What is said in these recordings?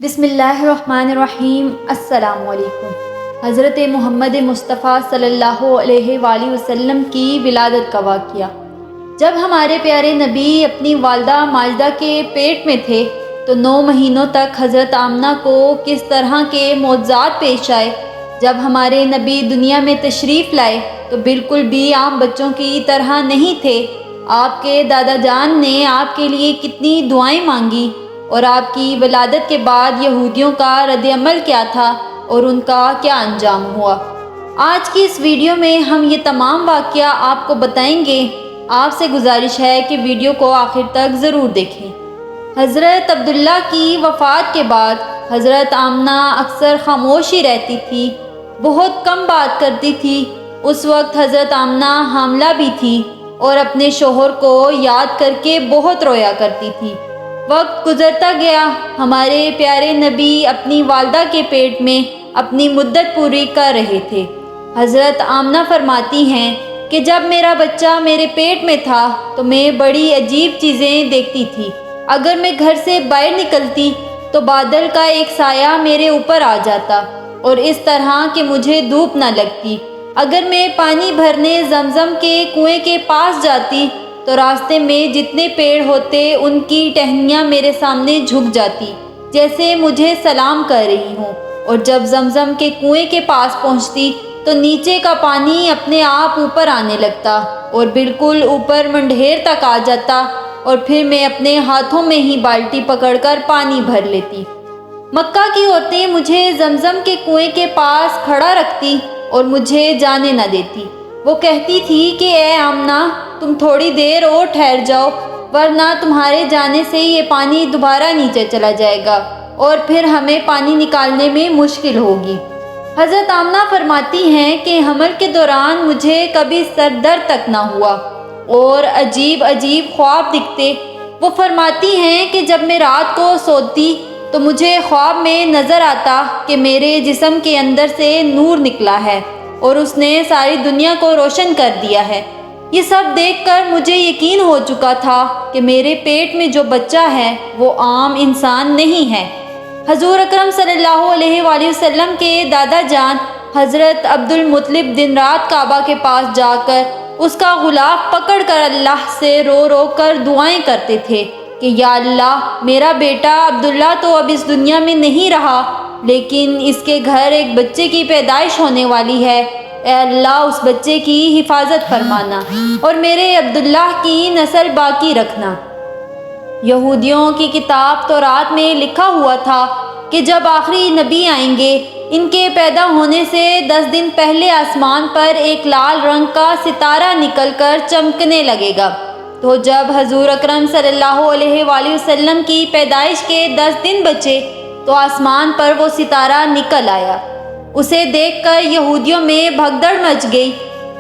بسم اللہ الرحمن الرحیم۔ السلام علیکم۔ حضرت محمد مصطفیٰ صلی اللہ علیہ وآلہ وسلم کی ولادت کا واقعہ۔ جب ہمارے پیارے نبی اپنی والدہ ماجدہ کے پیٹ میں تھے تو 9 مہینوں تک حضرت آمنہ کو کس طرح کے معجزات پیش آئے۔ جب ہمارے نبی دنیا میں تشریف لائے تو بالکل بھی عام بچوں کی طرح نہیں تھے۔ آپ کے دادا جان نے آپ کے لیے کتنی دعائیں مانگی اور آپ کی ولادت کے بعد یہودیوں کا رد عمل کیا تھا اور ان کا کیا انجام ہوا۔ آج کی اس ویڈیو میں ہم یہ تمام واقعہ آپ کو بتائیں گے۔ آپ سے گزارش ہے کہ ویڈیو کو آخر تک ضرور دیکھیں۔ حضرت عبداللہ کی وفات کے بعد حضرت آمنہ اکثر خاموش ہی رہتی تھی، بہت کم بات کرتی تھی۔ اس وقت حضرت آمنہ حاملہ بھی تھی اور اپنے شوہر کو یاد کر کے بہت رویا کرتی تھی۔ وقت گزرتا گیا، ہمارے پیارے نبی اپنی والدہ کے پیٹ میں اپنی مدت پوری کر رہے تھے۔ حضرت آمنہ فرماتی ہیں کہ جب میرا بچہ میرے پیٹ میں تھا تو میں بڑی عجیب چیزیں دیکھتی تھی۔ اگر میں گھر سے باہر نکلتی تو بادل کا ایک سایہ میرے اوپر آ جاتا اور اس طرح کہ مجھے دھوپ نہ لگتی۔ اگر میں پانی بھرنے زمزم کے کنویں کے پاس جاتی تو راستے میں جتنے پیڑ ہوتے ان کی ٹہنیاں میرے سامنے جھک جاتی جیسے مجھے سلام کر رہی ہوں، اور جب زمزم کے کنویں کے پاس پہنچتی تو نیچے کا پانی اپنے آپ اوپر آنے لگتا اور بالکل اوپر منڈھیر تک آ جاتا، اور پھر میں اپنے ہاتھوں میں ہی بالٹی پکڑ کر پانی بھر لیتی۔ مکہ کی عورتیں مجھے زمزم کے کنویں کے پاس کھڑا رکھتی اور مجھے جانے نہ دیتی۔ وہ کہتی تھی کہ اے آمنہ، تم تھوڑی دیر اور ٹھہر جاؤ، ورنہ تمہارے جانے سے یہ پانی دوبارہ نیچے چلا جائے گا اور پھر ہمیں پانی نکالنے میں مشکل ہوگی۔ حضرت آمنہ فرماتی ہیں کہ حمل کے دوران مجھے کبھی سر درد تک نہ ہوا اور عجیب عجیب خواب دکھتے۔ وہ فرماتی ہیں کہ جب میں رات کو سوتی تو مجھے خواب میں نظر آتا کہ میرے جسم کے اندر سے نور نکلا ہے اور اس نے ساری دنیا کو روشن کر دیا ہے۔ یہ سب دیکھ کر مجھے یقین ہو چکا تھا کہ میرے پیٹ میں جو بچہ ہے وہ عام انسان نہیں ہے۔ حضور اکرم صلی اللہ علیہ وآلہ وسلم کے دادا جان حضرت عبد المطلب دن رات کعبہ کے پاس جا کر اس کا غلاف پکڑ کر اللہ سے رو رو کر دعائیں کرتے تھے کہ یا اللہ، میرا بیٹا عبداللہ تو اب اس دنیا میں نہیں رہا، لیکن اس کے گھر ایک بچے کی پیدائش ہونے والی ہے۔ اے اللہ، اس بچے کی حفاظت فرمانا اور میرے عبداللہ کی نسل باقی رکھنا۔ یہودیوں کی کتاب تورات میں لکھا ہوا تھا کہ جب آخری نبی آئیں گے، ان کے پیدا ہونے سے 10 دن پہلے آسمان پر ایک لال رنگ کا ستارہ نکل کر چمکنے لگے گا۔ تو جب حضور اکرم صلی اللہ علیہ وآلہ وسلم کی پیدائش کے 10 دن بچے تو آسمان پر وہ ستارہ نکل آیا۔ اسے دیکھ کر یہودیوں میں بھگدڑ مچ گئی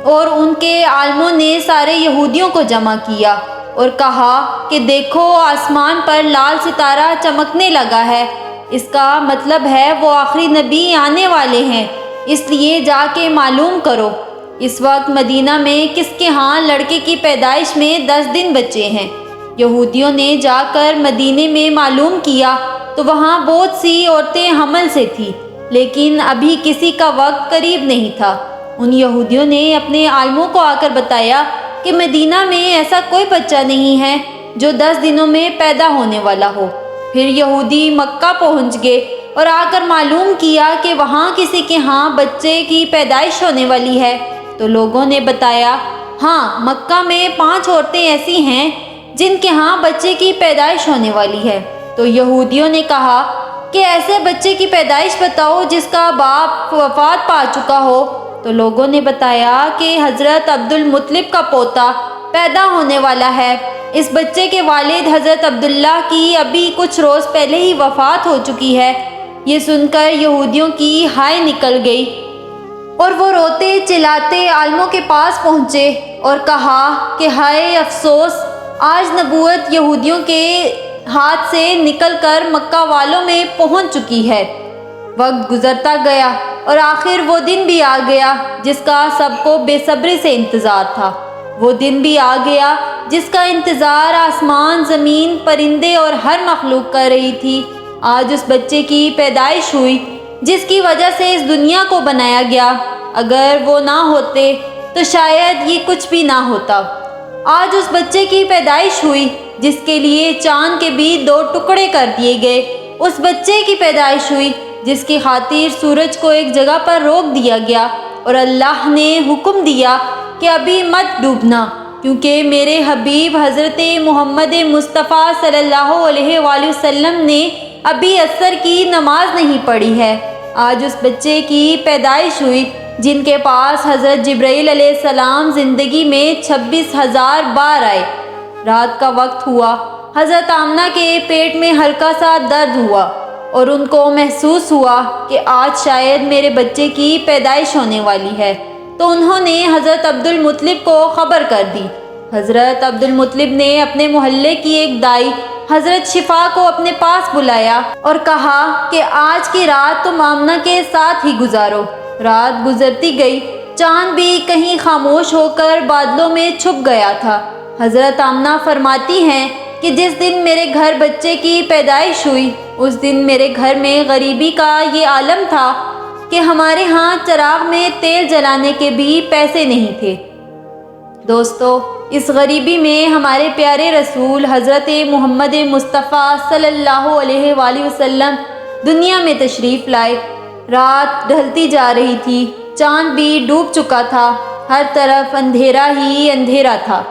اور ان کے عالموں نے سارے یہودیوں کو جمع کیا اور کہا کہ دیکھو، آسمان پر لال ستارہ چمکنے لگا ہے، اس کا مطلب ہے وہ آخری نبی آنے والے ہیں، اس لیے جا کے معلوم کرو اس وقت مدینہ میں کس کے ہاں لڑکے کی پیدائش میں 10 دن بچے ہیں۔ یہودیوں نے جا کر مدینے میں معلوم کیا تو وہاں بہت سی عورتیں حمل سے تھیں، لیکن ابھی کسی کا وقت قریب نہیں تھا۔ ان یہودیوں نے اپنے عالموں کو آ کر بتایا کہ مدینہ میں ایسا کوئی بچہ نہیں ہے جو 10 دنوں میں پیدا ہونے والا ہو۔ پھر یہودی مکہ پہنچ گئے اور آ کر معلوم کیا کہ وہاں کسی کے ہاں بچے کی پیدائش ہونے والی ہے۔ تو لوگوں نے بتایا، ہاں، مکہ میں 5 عورتیں ایسی ہیں جن کے ہاں بچے کی پیدائش ہونے والی ہے۔ تو یہودیوں نے کہا کہ ایسے بچے کی پیدائش بتاؤ جس کا باپ وفات پا چکا ہو۔ تو لوگوں نے بتایا کہ حضرت عبد المطلب کا پوتا پیدا ہونے والا ہے۔ اس بچے کے والد حضرت عبداللہ کی ابھی کچھ روز پہلے ہی وفات ہو چکی ہے۔ یہ سن کر یہودیوں کی ہائے نکل گئی اور وہ روتے چلاتے عالموں کے پاس پہنچے اور کہا کہ ہائے افسوس، آج نبوت یہودیوں کے ہاتھ سے نکل کر مکہ والوں میں پہنچ چکی ہے۔ وقت گزرتا گیا اور آخر وہ دن بھی آ گیا جس کا سب کو بے صبری سے انتظار تھا۔ وہ دن بھی آ گیا جس کا انتظار آسمان، زمین، پرندے اور ہر مخلوق کر رہی تھی۔ آج اس بچے کی پیدائش ہوئی جس کی وجہ سے اس دنیا کو بنایا گیا۔ اگر وہ نہ ہوتے تو شاید یہ کچھ بھی نہ ہوتا۔ آج اس بچے کی پیدائش ہوئی جس کے لیے چاند کے بھی 2 ٹکڑے کر دیے گئے۔ اس بچے کی پیدائش ہوئی جس کی خاطر سورج کو ایک جگہ پر روک دیا گیا اور اللہ نے حکم دیا کہ ابھی مت ڈوبنا، کیونکہ میرے حبیب حضرت محمد مصطفیٰ صلی اللہ علیہ وآلہ وسلم نے ابھی عصر کی نماز نہیں پڑھی ہے۔ آج اس بچے کی پیدائش ہوئی جن کے پاس حضرت جبرائیل علیہ السلام زندگی میں 26,000 بار آئے۔ رات کا وقت ہوا، حضرت آمنہ کے پیٹ میں ہلکا سا درد ہوا اور ان کو محسوس ہوا کہ آج شاید میرے بچے کی پیدائش ہونے والی ہے، تو انہوں نے حضرت عبدالمطلب کو خبر کر دی۔ حضرت عبدالمطلب نے اپنے محلے کی ایک دائی حضرت شفا کو اپنے پاس بلایا اور کہا کہ آج کی رات تم آمنہ کے ساتھ ہی گزارو۔ رات گزرتی گئی، چاند بھی کہیں خاموش ہو کر بادلوں میں چھپ گیا تھا۔ حضرت آمنہ فرماتی ہیں کہ جس دن میرے گھر بچے کی پیدائش ہوئی اس دن میرے گھر میں غریبی کا یہ عالم تھا کہ ہمارے ہاں چراغ میں تیل جلانے کے بھی پیسے نہیں تھے۔ دوستو، اس غریبی میں ہمارے پیارے رسول حضرت محمد مصطفیٰ صلی اللہ علیہ وآلہ وسلم دنیا میں تشریف لائے۔ رات ڈھلتی جا رہی تھی، چاند بھی ڈوب چکا تھا، ہر طرف اندھیرا ہی اندھیرا تھا،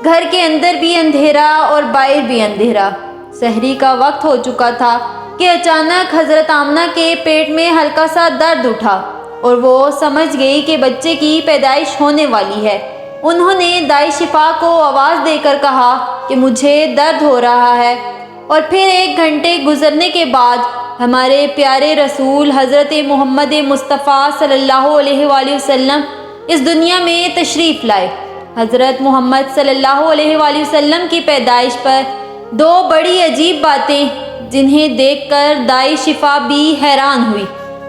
گھر کے اندر بھی اندھیرا اور باہر بھی اندھیرا۔ سحری کا وقت ہو چکا تھا کہ اچانک حضرت آمنہ کے پیٹ میں ہلکا سا درد اٹھا اور وہ سمجھ گئی کہ بچے کی پیدائش ہونے والی ہے۔ انہوں نے دائی شفا کو آواز دے کر کہا کہ مجھے درد ہو رہا ہے، اور پھر 1 گھنٹے گزرنے کے بعد ہمارے پیارے رسول حضرت محمد مصطفیٰ صلی اللہ علیہ وآلہ وسلم اس دنیا میں تشریف لائے۔ حضرت محمد صلی اللہ علیہ وآلہ وسلم کی پیدائش پر 2 بڑی عجیب باتیں جنہیں دیکھ کر دائی شفا بھی حیران ہوئی۔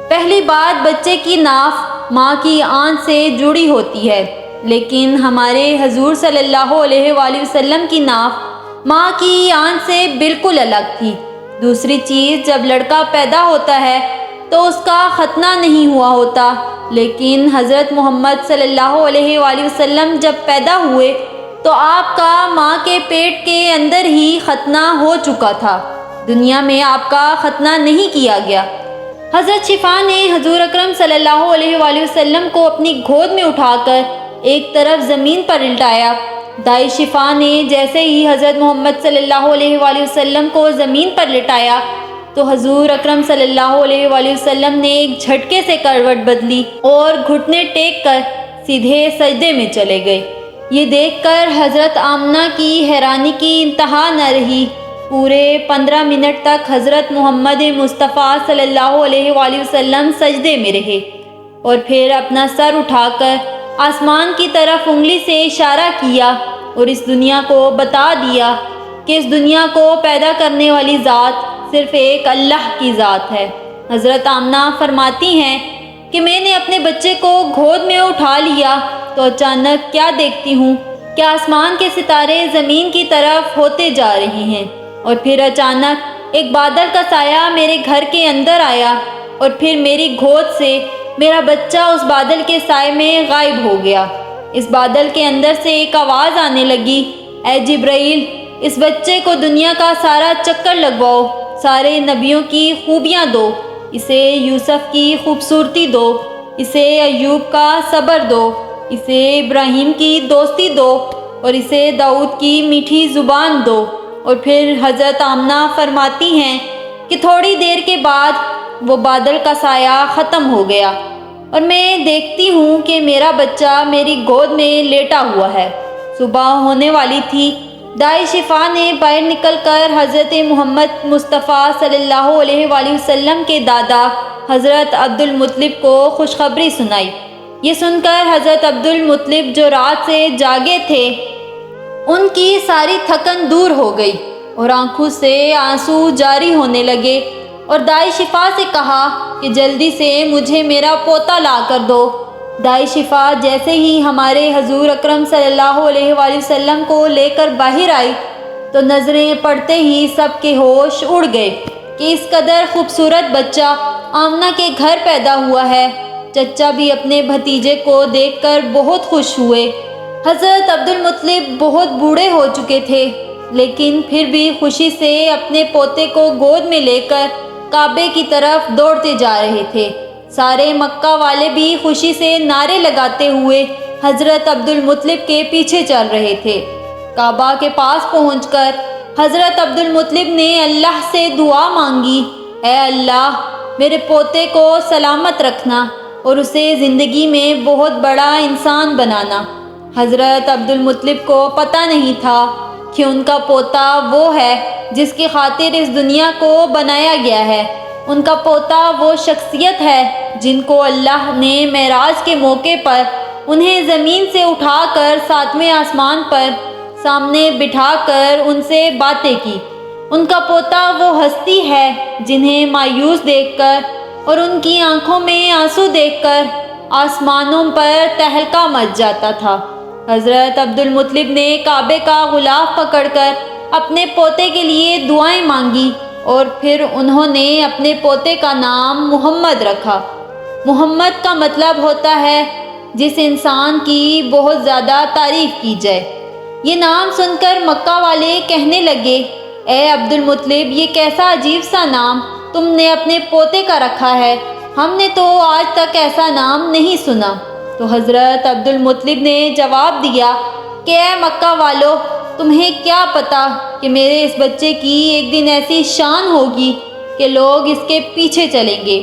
پہلی بات، بچے کی ناف ماں کی آنت سے جڑی ہوتی ہے، لیکن ہمارے حضور صلی اللہ علیہ وآلہ وسلم کی ناف ماں کی آنت سے بالکل الگ تھی۔ دوسری چیز، جب لڑکا پیدا ہوتا ہے تو اس کا ختنہ نہیں ہوا ہوتا، لیکن حضرت محمد صلی اللہ علیہ وآلہ وسلم جب پیدا ہوئے تو آپ کا ماں کے پیٹ کے اندر ہی ختنہ ہو چکا تھا، دنیا میں آپ کا ختنہ نہیں کیا گیا۔ حضرت شفا نے حضور اکرم صلی اللہ علیہ وآلہ وسلم کو اپنی گود میں اٹھا کر ایک طرف زمین پر لٹایا۔ دائی شفا نے جیسے ہی حضرت محمد صلی اللہ علیہ وآلہ وسلم کو زمین پر لٹایا تو حضور اکرم صلی اللہ علیہ وآلہ وسلم نے ایک جھٹکے سے کروٹ بدلی اور گھٹنے ٹیک کر سیدھے سجدے میں چلے گئے۔ یہ دیکھ کر حضرت آمنہ کی حیرانی کی انتہا نہ رہی۔ پورے 15 منٹ تک حضرت محمد مصطفیٰ صلی اللہ علیہ وآلہ وسلم سجدے میں رہے اور پھر اپنا سر اٹھا کر آسمان کی طرف انگلی سے اشارہ کیا اور اس دنیا کو بتا دیا کہ اس دنیا کو پیدا کرنے والی ذات صرف ایک اللہ کی ذات ہے۔ حضرت آمنہ فرماتی ہیں کہ میں نے اپنے بچے کو گود میں اٹھا لیا تو اچانک کیا دیکھتی ہوں کہ آسمان کے ستارے زمین کی طرف ہوتے جا رہے ہیں، اور پھر اچانک ایک بادل کا سایہ میرے گھر کے اندر آیا اور پھر میری گود سے میرا بچہ اس بادل کے سائے میں غائب ہو گیا۔ اس بادل کے اندر سے ایک آواز آنے لگی، اے جبرائیل، اس بچے کو دنیا کا سارا چکر لگواؤ، سارے نبیوں کی خوبیاں دو، اسے یوسف کی خوبصورتی دو، اسے ایوب کا صبر دو، اسے ابراہیم کی دوستی دو اور اسے داؤد کی میٹھی زبان دو۔ اور پھر حضرت آمنہ فرماتی ہیں کہ تھوڑی دیر کے بعد وہ بادل کا سایہ ختم ہو گیا اور میں دیکھتی ہوں کہ میرا بچہ میری گود میں لیٹا ہوا ہے۔ صبح ہونے والی تھی۔ دائی شفا نے باہر نکل کر حضرت محمد مصطفیٰ صلی اللہ علیہ وآلہ وسلم کے دادا حضرت عبدالمطلب کو خوشخبری سنائی۔ یہ سن کر حضرت عبدالمطلب جو رات سے جاگے تھے ان کی ساری تھکن دور ہو گئی اور آنکھوں سے آنسو جاری ہونے لگے، اور دائی شفا سے کہا کہ جلدی سے مجھے میرا پوتا لا کر دو۔ دائی شفا جیسے ہی ہمارے حضور اکرم صلی اللہ علیہ وآلہ وسلم کو لے کر باہر آئی تو نظریں پڑتے ہی سب کے ہوش اڑ گئے۔ کہ اس قدر خوبصورت بچہ آمنہ کے گھر پیدا ہوا ہے۔ چچا بھی اپنے بھتیجے کو دیکھ کر بہت خوش ہوئے۔ حضرت عبدالمطلب بہت بوڑھے ہو چکے تھے، لیکن پھر بھی خوشی سے اپنے پوتے کو گود میں لے کر کعبے کی طرف دوڑتے جا رہے تھے۔ سارے مکہ والے بھی خوشی سے نعرے لگاتے ہوئے حضرت عبدالمطلب کے پیچھے چل رہے تھے۔ کعبہ کے پاس پہنچ کر حضرت عبدالمطلب نے اللہ سے دعا مانگی، اے اللہ، میرے پوتے کو سلامت رکھنا اور اسے زندگی میں بہت بڑا انسان بنانا۔ حضرت عبدالمطلب کو پتہ نہیں تھا کہ ان کا پوتا وہ ہے جس کی خاطر اس دنیا کو بنایا گیا ہے۔ ان کا پوتا وہ شخصیت ہے جن کو اللہ نے معراج کے موقع پر انہیں زمین سے اٹھا کر 7ویں آسمان پر سامنے بٹھا کر ان سے باتیں کی۔ ان کا پوتا وہ ہستی ہے جنہیں مایوس دیکھ کر اور ان کی آنکھوں میں آنسو دیکھ کر آسمانوں پر تہلکہ مچ جاتا تھا۔ حضرت عبدالمطلب نے کعبے کا غلاف پکڑ کر اپنے پوتے کے لیے دعائیں مانگی اور پھر انہوں نے اپنے پوتے کا نام محمد رکھا۔ محمد کا مطلب ہوتا ہے جس انسان کی بہت زیادہ تعریف کی جائے۔ یہ نام سن کر مکہ والے کہنے لگے، اے عبدالمطلب، یہ کیسا عجیب سا نام تم نے اپنے پوتے کا رکھا ہے، ہم نے تو آج تک ایسا نام نہیں سنا۔ تو حضرت عبدالمطلب نے جواب دیا کہ اے مکہ والو، تمہیں کیا پتا کہ میرے اس بچے کی ایک دن ایسی شان ہوگی کہ لوگ اس کے پیچھے چلیں گے۔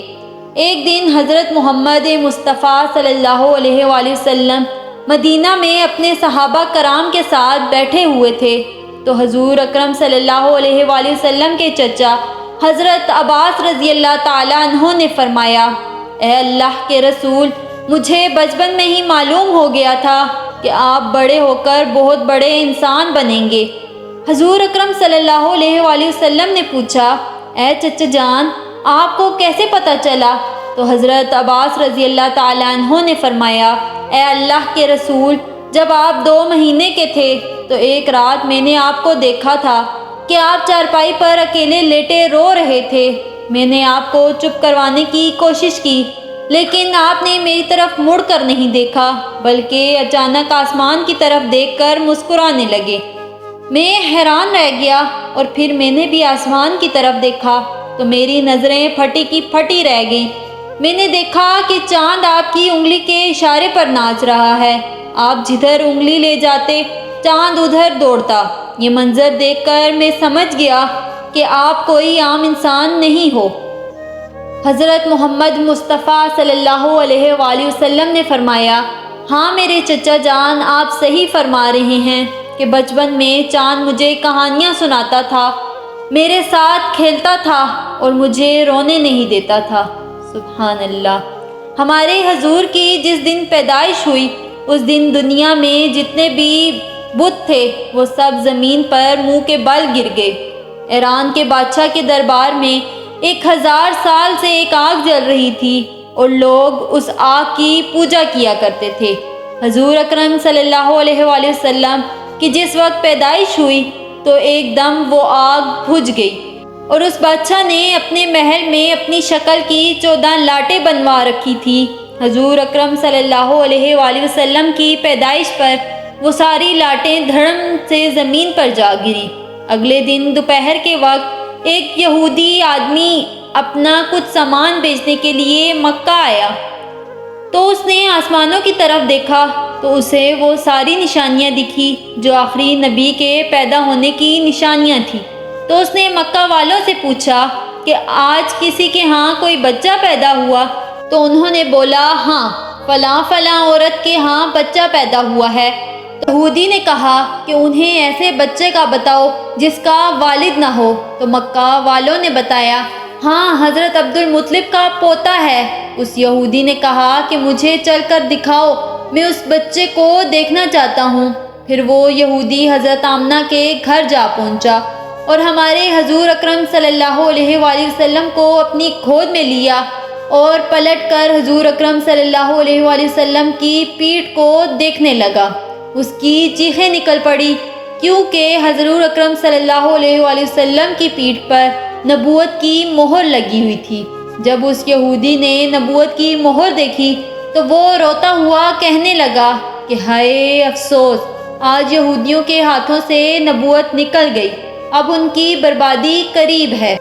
ایک دن حضرت محمد مصطفیٰ صلی اللہ علیہ وآلہ وسلم مدینہ میں اپنے صحابہ کرام کے ساتھ بیٹھے ہوئے تھے تو حضور اکرم صلی اللہ علیہ وآلہ وسلم کے چچا حضرت عباس رضی اللہ تعالیٰ عنہ نے فرمایا، اے اللہ کے رسول، مجھے بچپن میں ہی معلوم ہو گیا تھا کہ آپ بڑے ہو کر بہت بڑے انسان بنیں گے۔ حضور اکرم صلی اللہ علیہ وآلہ وسلم نے پوچھا، اے چچا جان، آپ کو کیسے پتہ چلا؟ تو حضرت عباس رضی اللہ تعالیٰ عنہ نے فرمایا، اے اللہ کے رسول، جب آپ 2 مہینے کے تھے تو ایک رات میں نے آپ کو دیکھا تھا کہ آپ چارپائی پر اکیلے لیٹے رو رہے تھے۔ میں نے آپ کو چپ کروانے کی کوشش کی، لیکن آپ نے میری طرف مڑ کر نہیں دیکھا بلکہ اچانک آسمان کی طرف دیکھ کر مسکرانے لگے۔ میں حیران رہ گیا اور پھر میں نے بھی آسمان کی طرف دیکھا تو میری نظریں پھٹی کی پھٹی رہ گئیں۔ میں نے دیکھا کہ چاند آپ کی انگلی کے اشارے پر ناچ رہا ہے، آپ جدھر انگلی لے جاتے چاند ادھر دوڑتا۔ یہ منظر دیکھ کر میں سمجھ گیا کہ آپ کوئی عام انسان نہیں ہو۔ حضرت محمد مصطفیٰ صلی اللہ علیہ وآلہ وسلم نے فرمایا، ہاں میرے چچا جان، آپ صحیح فرما رہے ہیں کہ بچپن میں چاند مجھے کہانیاں سناتا تھا، میرے ساتھ کھیلتا تھا اور مجھے رونے نہیں دیتا تھا۔ سبحان اللہ۔ ہمارے حضور کی جس دن پیدائش ہوئی اس دن دنیا میں جتنے بھی بت تھے وہ سب زمین پر منہ کے بل گر گئے۔ ایران کے بادشاہ کے دربار میں 1000 سال سے ایک آگ جل رہی تھی اور لوگ اس آگ کی پوجا کیا کرتے تھے۔ حضور اکرم صلی اللہ علیہ وآلہ وسلم کی جس وقت پیدائش ہوئی تو ایک دم وہ آگ بجھ گئی اور اس بادشاہ نے اپنے محل میں اپنی شکل کی 14 لاٹیں بنوا رکھی تھی۔ حضور اکرم صلی اللہ علیہ وآلہ وسلم کی پیدائش پر وہ ساری لاٹیں دھڑم سے زمین پر جا گری۔ اگلے دن دوپہر کے وقت ایک یہودی آدمی اپنا کچھ سامان بیچنے کے لیے مکہ آیا تو اس نے آسمانوں کی طرف دیکھا تو اسے وہ ساری نشانیاں دکھی جو آخری نبی کے پیدا ہونے کی نشانیاں تھیں۔ تو اس نے مکہ والوں سے پوچھا کہ آج کسی کے ہاں کوئی بچہ پیدا ہوا؟ تو انہوں نے بولا، ہاں فلاں فلاں عورت کے ہاں بچہ پیدا ہوا ہے۔ تو یہودی نے کہا کہ انہیں ایسے بچے کا بتاؤ جس کا والد نہ ہو۔ تو مکہ والوں نے بتایا، ہاں حضرت عبدالمطلب کا پوتا ہے۔ اس یہودی نے کہا کہ مجھے چل کر دکھاؤ، میں اس بچے کو دیکھنا چاہتا ہوں۔ پھر وہ یہودی حضرت آمنہ کے گھر جا پہنچا اور ہمارے حضور اکرم صلی اللہ علیہ وآلہ وسلم کو اپنی گود میں لیا اور پلٹ کر حضور اکرم صلی اللہ علیہ وآلہ وسلم کی پیٹھ کو دیکھنے لگا۔ اس کی چیخیں نکل پڑی کیونکہ حضور اکرم صلی اللہ علیہ وآلہ وسلم کی پیٹھ پر نبوت کی مہر لگی ہوئی تھی۔ جب اس یہودی نے نبوت کی مہر دیکھی تو وہ روتا ہوا کہنے لگا کہ ہائے افسوس، آج یہودیوں کے ہاتھوں سے نبوت نکل گئی، اب ان کی بربادی قریب ہے۔